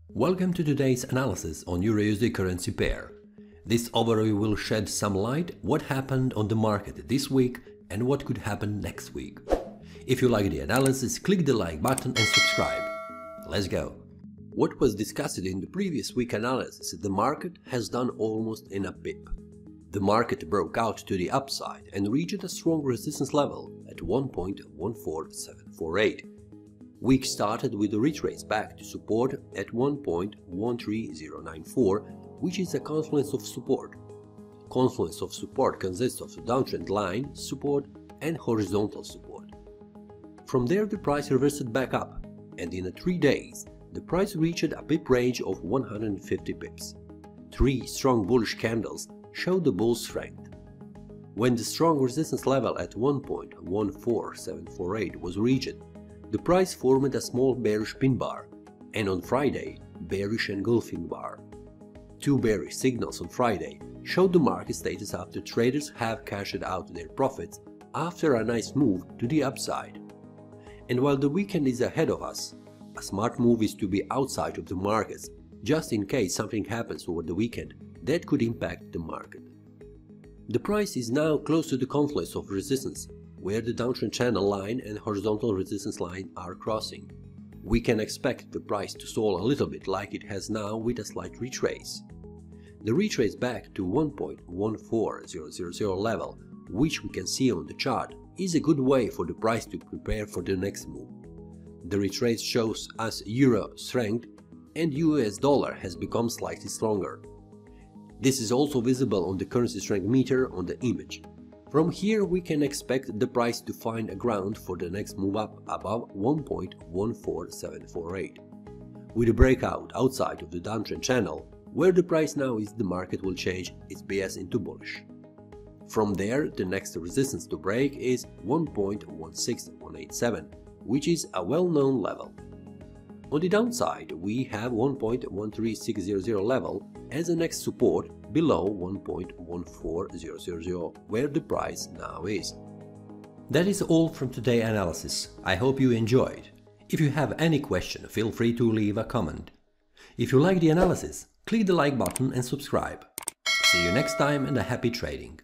Welcome to today's analysis on EURUSD currency pair. This overview will shed some light what happened on the market this week and what could happen next week. If you like the analysis, click the like button and subscribe. Let's go. What was discussed in the previous week analysis, the market has done almost in a pip. The market broke out to the upside and reached a strong resistance level at 1.14748. Week started with a retrace back to support at 1.13094, which is a confluence of support. Confluence of support consists of downtrend line support and horizontal support. From there the price reversed back up, and in 3 days the price reached a pip range of 150 pips. 3 strong bullish candles showed the bull strength. When the strong resistance level at 1.14748 was reached, the price formed a small bearish pin bar, and on Friday, bearish engulfing bar. 2 bearish signals on Friday showed the market status after traders have cashed out their profits after a nice move to the upside. And while the weekend is ahead of us, a smart move is to be outside of the markets, just in case something happens over the weekend that could impact the market. The price is now close to the confluence of resistance, where the downtrend channel line and horizontal resistance line are crossing. We can expect the price to stall a little bit like it has now with a slight retrace. The retrace back to 1.14000 level, which we can see on the chart, is a good way for the price to prepare for the next move. The retrace shows us euro strength and US dollar has become slightly stronger. This is also visible on the currency strength meter on the image. From here we can expect the price to find a ground for the next move up above 1.14748. With a breakout outside of the downtrend channel, where the price now is, the market will change its bias into bullish. From there, the next resistance to break is 1.16187, which is a well-known level. On the downside, we have 1.13600 level as the next support below 1.14000, where the price now is. That is all from today's analysis. I hope you enjoyed. If you have any question, feel free to leave a comment. If you like the analysis, click the like button and subscribe. See you next time and a happy trading.